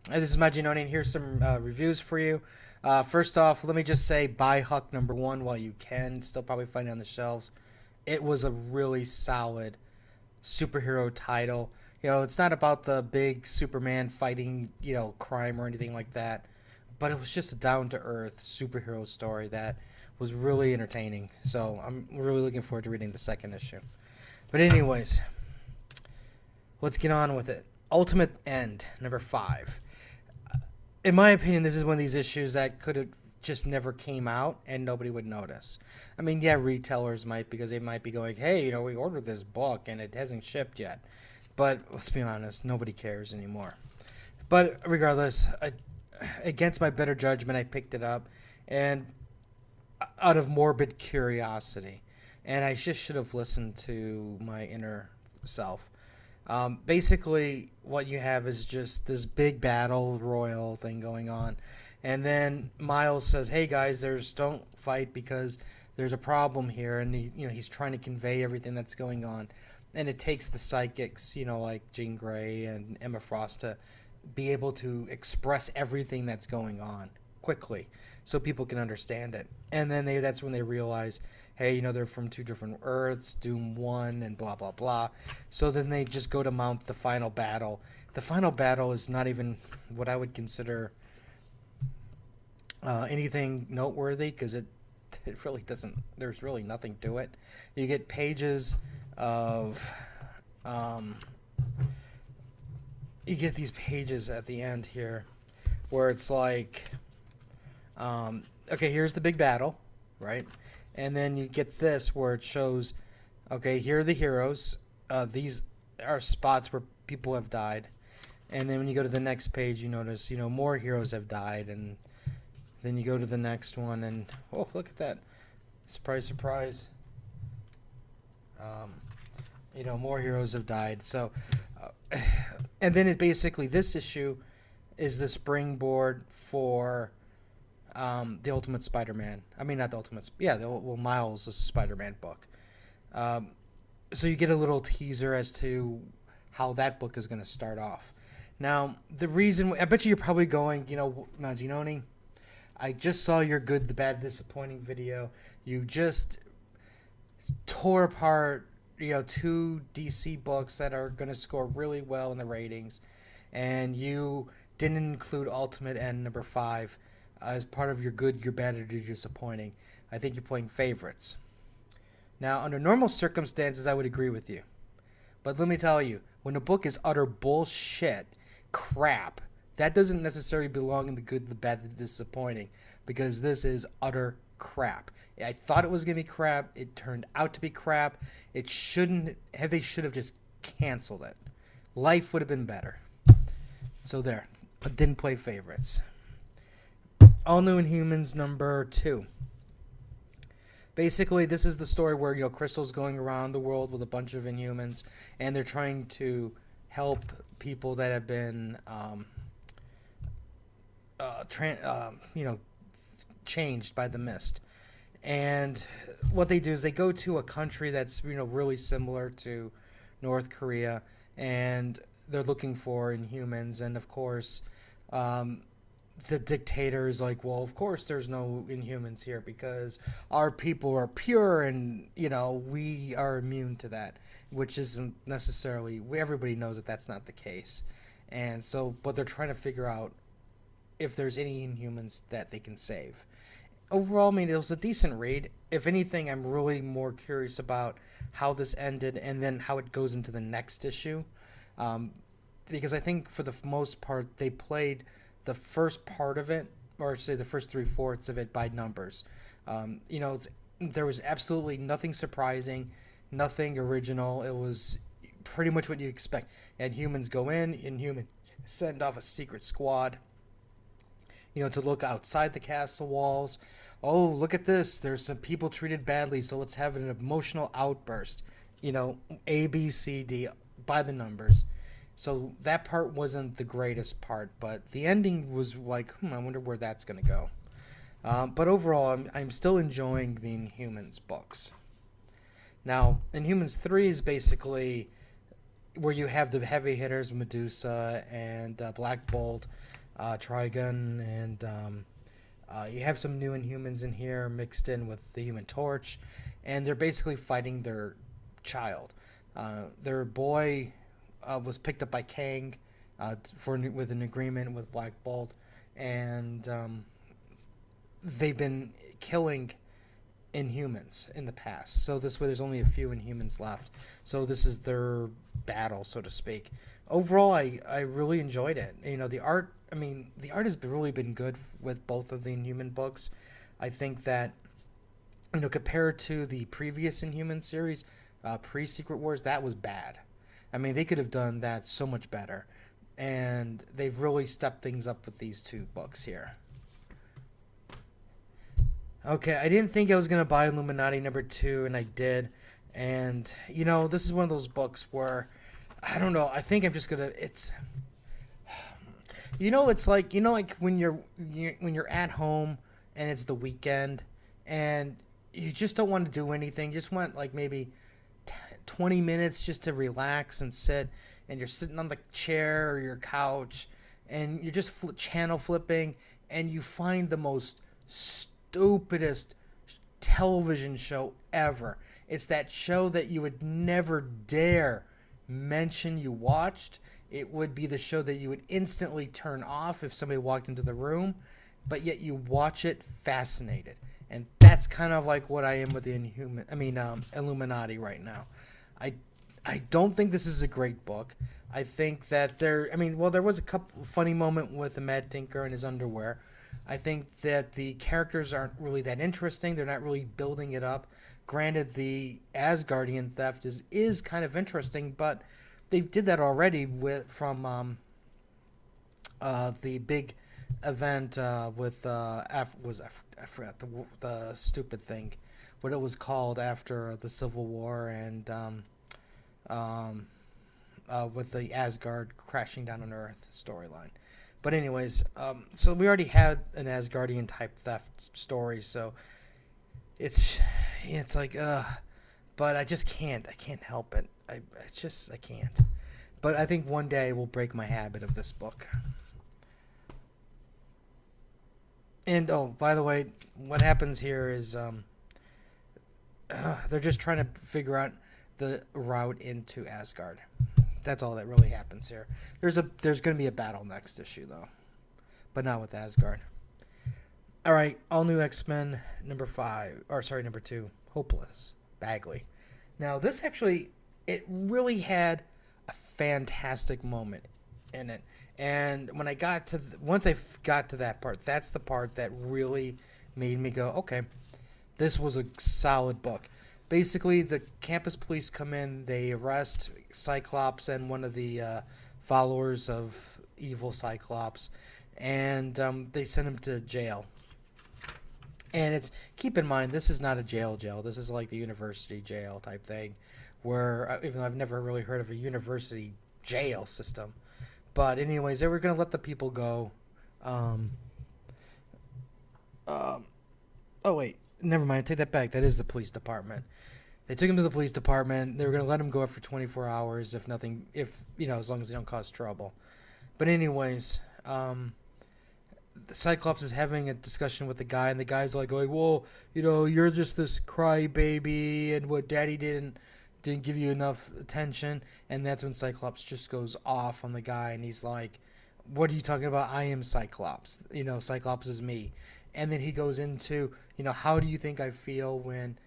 This is Majin, and here's some reviews for you. First off, let me just say buy Huck #1 while you can. Still probably find it on the shelves. It was a really solid superhero title. It's not about the big Superman fighting, crime or anything like that. But it was just a down to earth superhero story that was really entertaining. So I'm really looking forward to reading the second issue. But, anyways, let's get on with it. Ultimate End, #5. In my opinion, this is one of these issues that could have just never came out and nobody would notice. I mean, yeah, retailers might, because they might be going, hey, we ordered this book and it hasn't shipped yet. But let's be honest, nobody cares anymore. But regardless, against my better judgment, I picked it up, and out of morbid curiosity. And I just should have listened to my inner self. Basically, what you have is just this big battle royal thing going on, and then Miles says, "Hey guys, don't fight because there's a problem here," and he's trying to convey everything that's going on, and it takes the psychics, like Jean Grey and Emma Frost, to be able to express everything that's going on quickly, so people can understand it, and then that's when they realize, hey, they're from two different Earths, Doom 1, and blah, blah, blah. So then they just go to mount the final battle. The final battle is not even what I would consider anything noteworthy, because it really doesn't, there's really nothing to it. You get pages of, you get these pages at the end here where it's like, okay, here's the big battle, right? And then you get this where it shows, okay, here are the heroes. These are spots where people have died. And then when you go to the next page, you notice, more heroes have died. And then you go to the next one, and, oh, look at that. Surprise, surprise. More heroes have died. So, and then this issue is the springboard for the Ultimate Spider-Man. I mean, not the Ultimate. Yeah, Miles' Spider-Man book. So you get a little teaser as to how that book is going to start off. Now, the reason I bet you're probably going, Maginoni, I just saw your Good, the Bad, Disappointing video. You just tore apart, two DC books that are going to score really well in the ratings, and you didn't include Ultimate End #5 as part of your good, your bad, or your disappointing. I think you're playing favorites. Now, under normal circumstances, I would agree with you. But let me tell you, when a book is utter bullshit, crap, that doesn't necessarily belong in the good, the bad, the disappointing, because this is utter crap. I thought it was going to be crap. It turned out to be crap. It shouldn't have. They should have just canceled it. Life would have been better. So there. But didn't play favorites. All New Inhumans #2. Basically, this is the story where, Crystal's going around the world with a bunch of Inhumans, and they're trying to help people that have been, changed by the mist. And what they do is they go to a country that's, really similar to North Korea, and they're looking for Inhumans, and of course, the dictator is like, well, of course there's no Inhumans here because our people are pure and, we are immune to that, which isn't necessarily, everybody knows that that's not the case. And so, but they're trying to figure out if there's any Inhumans that they can save. Overall, I mean, it was a decent read. If anything, I'm really more curious about how this ended and then how it goes into the next issue. Because I think for the most part, they played the first part of it, or say the first 3/4 of it, by numbers. There was absolutely nothing surprising, nothing original. It was pretty much what you expect. And humans go in, Inhumans send off a secret squad, to look outside the castle walls. Oh, look at this. There's some people treated badly, so let's have an emotional outburst. A, B, C, D, by the numbers. So that part wasn't the greatest part, but the ending was like, I wonder where that's going to go. But overall, I'm still enjoying the Inhumans books. Now, Inhumans 3 is basically where you have the heavy hitters, Medusa and Black Bolt, Trigun, and you have some new Inhumans in here mixed in with the Human Torch, and they're basically fighting their child. Their boy was picked up by Kang with an agreement with Black Bolt, and they've been killing Inhumans in the past. So this way, there's only a few Inhumans left. So this is their battle, so to speak. Overall, I really enjoyed it. You know, the art. I mean, the art has really been good with both of the Inhuman books. I think that, you know, compared to the previous Inhuman series, pre Secret Wars, that was bad. I mean, they could have done that so much better, and they've really stepped things up with these two books here. Okay, I didn't think I was gonna buy Illuminati #2, and I did. And you know, this is one of those books where I don't know. I think I'm just gonna. It's, you know, it's like, you know, like when you're at home and it's the weekend and you just don't want to do anything. You just want like maybe 20 minutes just to relax and sit, and you're sitting on the chair or your couch and you're just channel flipping, and you find the most stupidest television show ever. It's that show that you would never dare mention you watched. It would be the show that you would instantly turn off if somebody walked into the room, but yet you watch it fascinated. And that's kind of like what I am with the Illuminati right now. I I don't think this is a great book. I think that there was a couple funny moment with the Mad Tinker and his underwear. I think that the characters aren't really that interesting. They're not really building it up. Granted, the Asgardian theft is kind of interesting, but they did that already from the big event with I forgot the stupid thing, what it was called after the Civil War, and um, with the Asgard crashing down on Earth storyline. But anyways, so we already had an Asgardian type theft story, so it's like but I just can't. I can't help it. I can't. But I think one day we'll break my habit of this book. And oh, by the way, what happens here is they're just trying to figure out the route into Asgard. That's all that really happens here. There's going to be a battle next issue though, but not with Asgard. All right, all new X-Men number 2, Hopeless Bagley. Now this actually, it really had a fantastic moment in it. And when once I got to that part, that's the part that really made me go, okay, this was a solid book. Basically, the campus police come in, they arrest Cyclops and one of the followers of evil Cyclops, and they send him to jail. And keep in mind, this is not a jail. This is like the university jail type thing, where, even though I've never really heard of a university jail system. But anyways, they were going to let the people go. Oh, wait. Never mind. Take that back. That is the police department. They took him to the police department. They were going to let him go after 24 hours, as long as they don't cause trouble. But anyways, the Cyclops is having a discussion with the guy, and the guy's like going, well, you're just this crybaby, and what daddy didn't give you enough attention. And that's when Cyclops just goes off on the guy, and he's like, what are you talking about? I am Cyclops. Cyclops is me. And then he goes into, how do you think I feel when,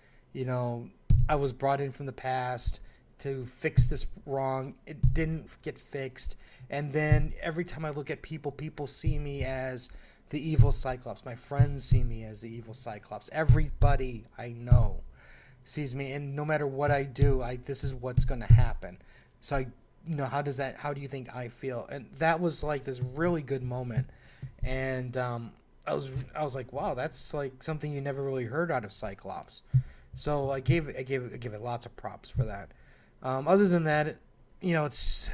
I was brought in from the past to fix this wrong. It didn't get fixed. And then every time I look at people see me as the evil Cyclops. My friends see me as the evil Cyclops. Everybody I know sees me, and no matter what I do, this is what's going to happen. So how do you think I feel? And that was like this really good moment. And I was like, wow, that's like something you never really heard out of Cyclops. So I gave it lots of props for that. Other than that, it's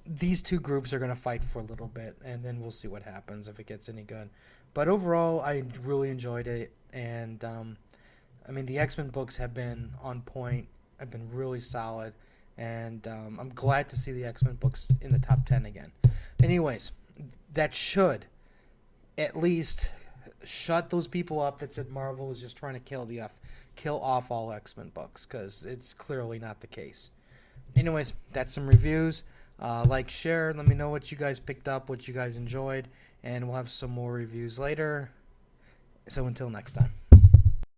these two groups are going to fight for a little bit, and then we'll see what happens if it gets any good. But overall, I really enjoyed it, and the X-Men books have been on point. Have been really solid. and I'm glad to see the X-Men books in the top 10 again. Anyways, that should at least shut those people up that said Marvel was just trying to kill off all X-Men books, because it's clearly not the case. Anyways, that's some reviews. Like, share, let me know what you guys picked up, what you guys enjoyed, and we'll have some more reviews later. So until next time.